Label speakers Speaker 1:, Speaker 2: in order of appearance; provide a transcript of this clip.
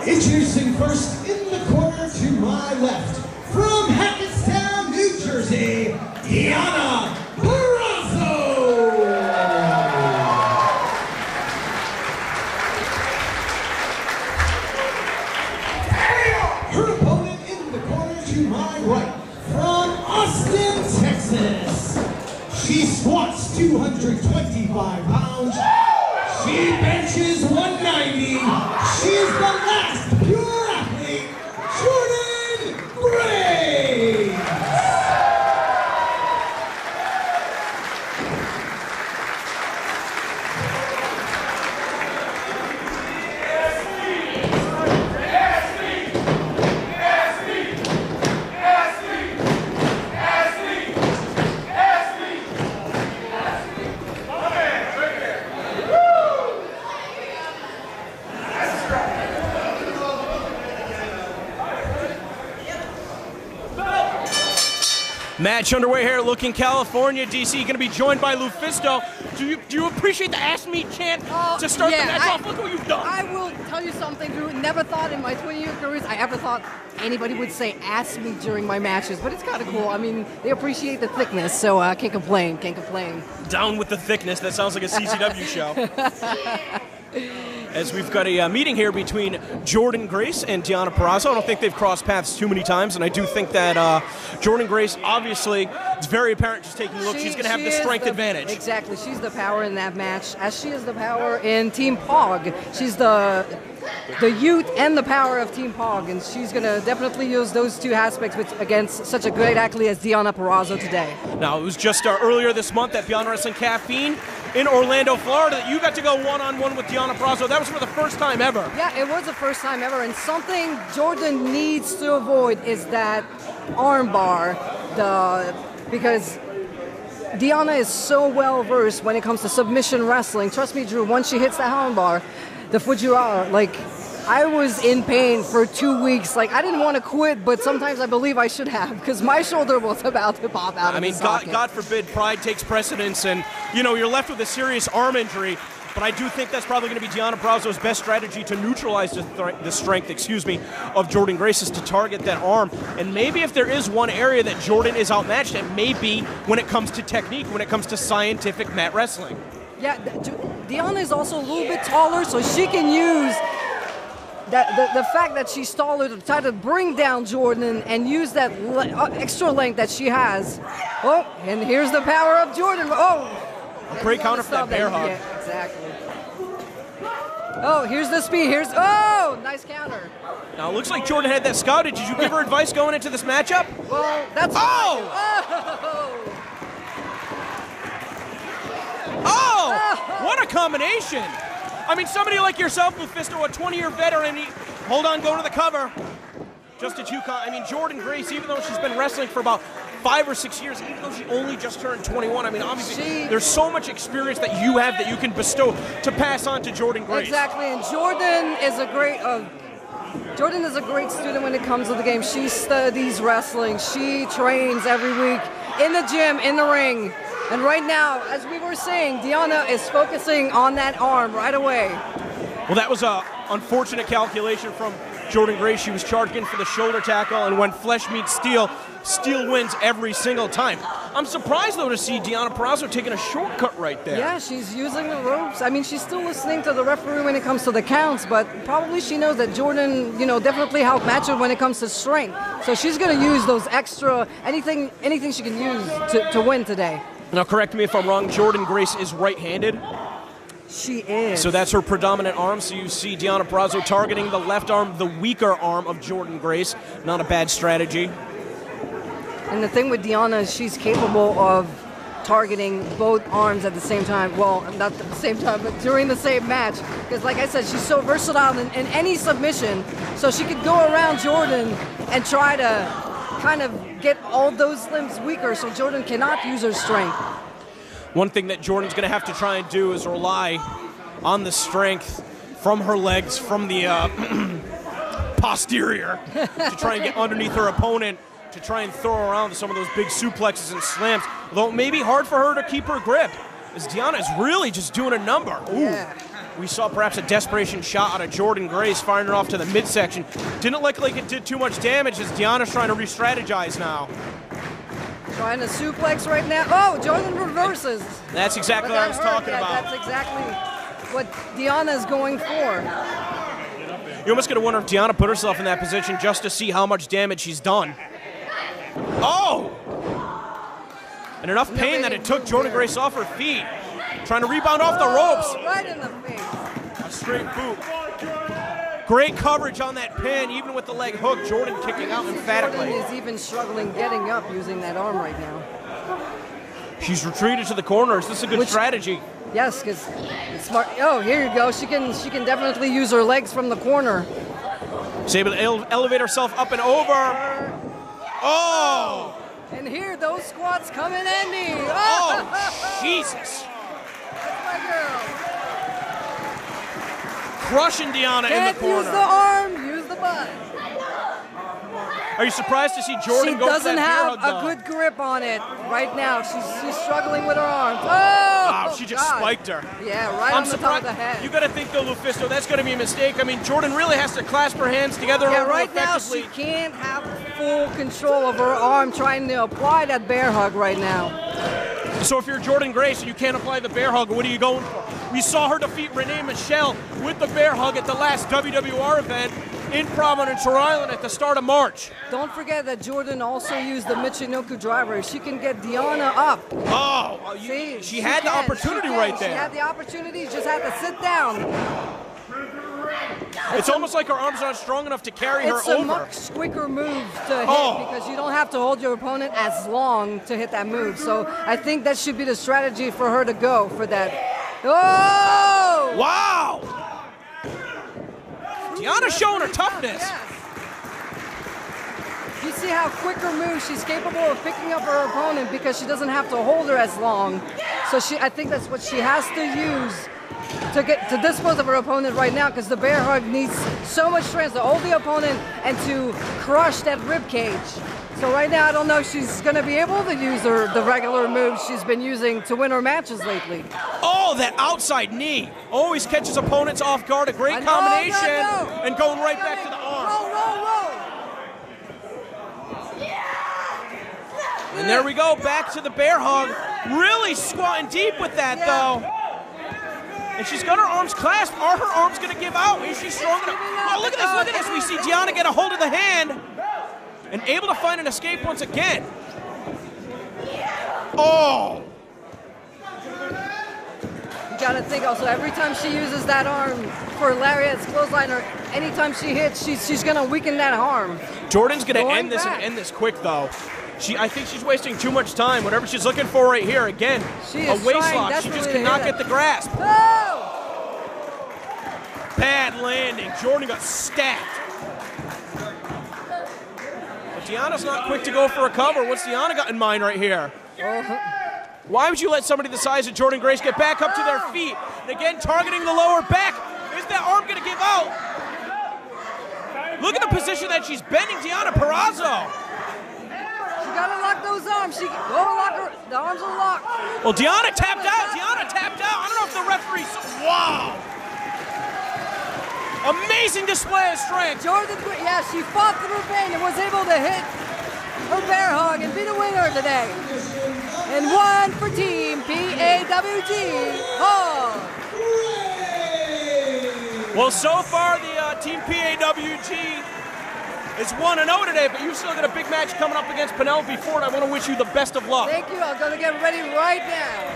Speaker 1: Introducing first in the corner to my left, from Hackettstown, New Jersey, Deonna Purrazzo. Her opponent in the corner to my right, from Austin, Texas. She squats 225 pounds. She benches 190. She is the last pure athlete, Jordynne Grace.
Speaker 2: Match underway here at Looking California. DC going to be joined by LuFisto. Do you appreciate the ass meat chant to start the match off? Look what you've done.
Speaker 3: I will tell you something, Drew. Never thought in my 20-year career I ever thought anybody would say ass meat during my matches, but it's kind of cool. I mean, they appreciate the thickness, so I can't complain. Can't complain.
Speaker 2: Down with the thickness. That sounds like a CCW show. As we've got a meeting here between Jordynne Grace and Deonna Purrazzo. I don't think they've crossed paths too many times, and I do think that Jordynne Grace, obviously, it's very apparent just taking a look. She's going to have the strength advantage.
Speaker 3: Exactly. She's the power in that match, as she is the power in Team Pog. She's the youth and the power of Team Pog, and she's going to definitely use those two aspects against such a great athlete as Deonna Purrazzo today.
Speaker 2: Now, it was just earlier this month at Beyond Wrestling Caffeine in Orlando, Florida, that you got to go one-on-one with Deonna Purrazzo. That was for the first time ever.
Speaker 3: Yeah, it was the first time ever, and something Jordynne needs to avoid is that armbar, because Deonna is so well-versed when it comes to submission wrestling. Trust me, Drew, once she hits that armbar, the Fujiwara, like, I was in pain for 2 weeks. Like, I didn't want to quit, but sometimes I believe I should have, because my shoulder was about to pop out of the socket.
Speaker 2: God forbid pride takes precedence, and, you know, you're left with a serious arm injury. But I do think that's probably going to be Deonna Purrazzo's best strategy to neutralize the strength, of Jordynne Grace, is to target that arm. And maybe if there is one area that Jordynne is outmatched, it may be when it comes to technique, when it comes to scientific mat wrestling.
Speaker 3: Yeah, Deonna is also a little bit taller, so she can use the fact that she's taller to try to bring down Jordynne and use that extra length that she has. Oh, and here's the power of Jordynne. Oh!
Speaker 2: Great counter for that bear hug.
Speaker 3: Yeah, exactly. Oh, here's the speed. Oh, nice counter.
Speaker 2: Now, it looks like Jordynne had that scouted. Did you give her advice going into this matchup?
Speaker 3: Well, that's...
Speaker 2: Oh! Oh! What a combination! I mean, somebody like yourself, LuFisto, a 20-year veteran, hold on, going to the cover. Just a I mean, Jordynne Grace, even though she's been wrestling for about 5 or 6 years, even though she only just turned 21, I mean, obviously, there's so much experience that you have that you can bestow to pass on to Jordynne Grace.
Speaker 3: Exactly, and Jordynne is a great student when it comes to the game. She studies wrestling. She trains every week in the gym, in the ring. And right now, as we were saying, Deonna is focusing on that arm right away.
Speaker 2: Well, that was an unfortunate calculation from Jordynne Grace. She was charged in for the shoulder tackle, and when flesh meets steel, steel wins every single time. I'm surprised, though, to see Deonna Purrazzo taking a shortcut right there.
Speaker 3: Yeah, she's using the ropes. I mean, she's still listening to the referee when it comes to the counts, but probably she knows that Jordynne, definitely outmatched her when it comes to strength. So she's going to use those extra, anything she can use to win today.
Speaker 2: Now, correct me if I'm wrong, Jordynne Grace is right-handed.
Speaker 3: She is.
Speaker 2: So that's her predominant arm. So you see Deonna Purrazzo targeting the left arm, the weaker arm of Jordynne Grace. Not a bad strategy.
Speaker 3: And the thing with Deonna is she's capable of targeting both arms at the same time. Well, not at the same time, but during the same match. Because like I said, she's so versatile in any submission. So she could go around Jordynne and try to kind of get all those limbs weaker so Jordynne cannot use her strength.
Speaker 2: One thing that Jordynne's going to have to try and do is rely on the strength from her legs, from the posterior, to try and get underneath her opponent, to try and throw around some of those big suplexes and slams. Although it may be hard for her to keep her grip, as Deonna is really just doing a number. Ooh.
Speaker 3: Yeah.
Speaker 2: We saw perhaps a desperation shot out of Jordynne Grace firing it off to the midsection. Didn't look like it did too much damage as Deonna's trying to re-strategize now.
Speaker 3: Trying to suplex right now. Oh, Jordynne reverses.
Speaker 2: That's exactly what I was talking about.
Speaker 3: That's exactly what Deonna is going for.
Speaker 2: You almost gotta wonder if Deonna put herself in that position just to see how much damage she's done. Oh! And enough pain that it took Jordynne Grace off her feet. Trying to rebound off the ropes.
Speaker 3: Right in the face.
Speaker 2: A straight boot. Great coverage on that pin, even with the leg hook. Jordynne kicking out emphatically.
Speaker 3: Jordynne is even struggling getting up using that arm right now.
Speaker 2: She's retreated to the corners. This is a good strategy.
Speaker 3: Yes, because it's smart. Oh, here you go. She can definitely use her legs from the corner.
Speaker 2: She's able to elevate herself up and over. Oh!
Speaker 3: And here, those squats come in handy.
Speaker 2: Oh, Jesus.
Speaker 3: That's my girl.
Speaker 2: Crushing Deonna in the corner.
Speaker 3: Use the arm, use the butt.
Speaker 2: Are you surprised to see Jordynne go for that bear hug,
Speaker 3: She doesn't have a good grip on it right now. She's struggling with her arms. Oh,
Speaker 2: she just spiked her.
Speaker 3: Yeah, right on the top of the head.
Speaker 2: You got to think, though, LuFisto, that's going to be a mistake. I mean, Jordynne really has to clasp her hands together.
Speaker 3: Yeah, right now she can't have full control of her arm trying to apply that bear hug right now.
Speaker 2: So if you're Jordynne Grace and you can't apply the bear hug, what are you going for? We saw her defeat Renee Michelle with the bear hug at the last WWR event in Providence, Rhode Island at the start of March.
Speaker 3: Don't forget that Jordynne also used the Michinoku driver. She can get Deonna up.
Speaker 2: Oh, she had the opportunity right there.
Speaker 3: She had the opportunity, just had to sit down.
Speaker 2: It's almost like her arms aren't strong enough to carry her over.
Speaker 3: It's a much quicker move to hit because you don't have to hold your opponent as long to hit that move. So I think that should be the strategy for her to go for that. Oh!
Speaker 2: Wow! Deonna's showing her toughness.
Speaker 3: Yes. You see how quicker moves she's capable of picking up her opponent because she doesn't have to hold her as long. So I think that's what she has to use to dispose of her opponent right now, because the bear hug needs so much strength to hold the opponent and to crush that rib cage. So right now I don't know if she's going to be able to use the regular moves she's been using to win her matches lately.
Speaker 2: Oh, that outside knee. Always catches opponents off guard. A great combination. And going right back to the arm.
Speaker 3: Roll.
Speaker 2: And there we go, back to the bear hug. Really squatting deep with that, though. And she's got her arms clasped. Are her arms going to give out? Is she strong enough? Oh, look at this. We see Deonna get a hold of the hand and able to find an escape once again. Oh!
Speaker 3: You got to think also, every time she uses that arm for lariats, clothesline, or anytime she hits, she's going to weaken that arm.
Speaker 2: Jordynne's going to end this and end this quick, though. I think she's wasting too much time. Whatever she's looking for right here, again, a waist lock. She just cannot get the grasp.
Speaker 3: Oh!
Speaker 2: Bad landing. Jordynne got stacked. But Deonna's not quick to go for a cover. What's Deonna got in mind right here? Why would you let somebody the size of Jordynne Grace get back up to their feet? And again, targeting the lower back. Is that arm going to give out? Look at the position that she's bending Deonna Purrazzo.
Speaker 3: You gotta lock those arms. The arms are locked.
Speaker 2: Well, Deonna tapped out. I don't know if the referee saw. Wow. Amazing display of strength.
Speaker 3: Jordynne, yeah, she fought through pain and was able to hit her bear hug and be the winner today. And one for Team PAWG. Oh.
Speaker 2: Well, so far the Team PAWG is 1-0 today, but you've still got a big match coming up against Penelope Ford. I want to wish you the best of luck.
Speaker 3: Thank you. I'm going to get ready right now.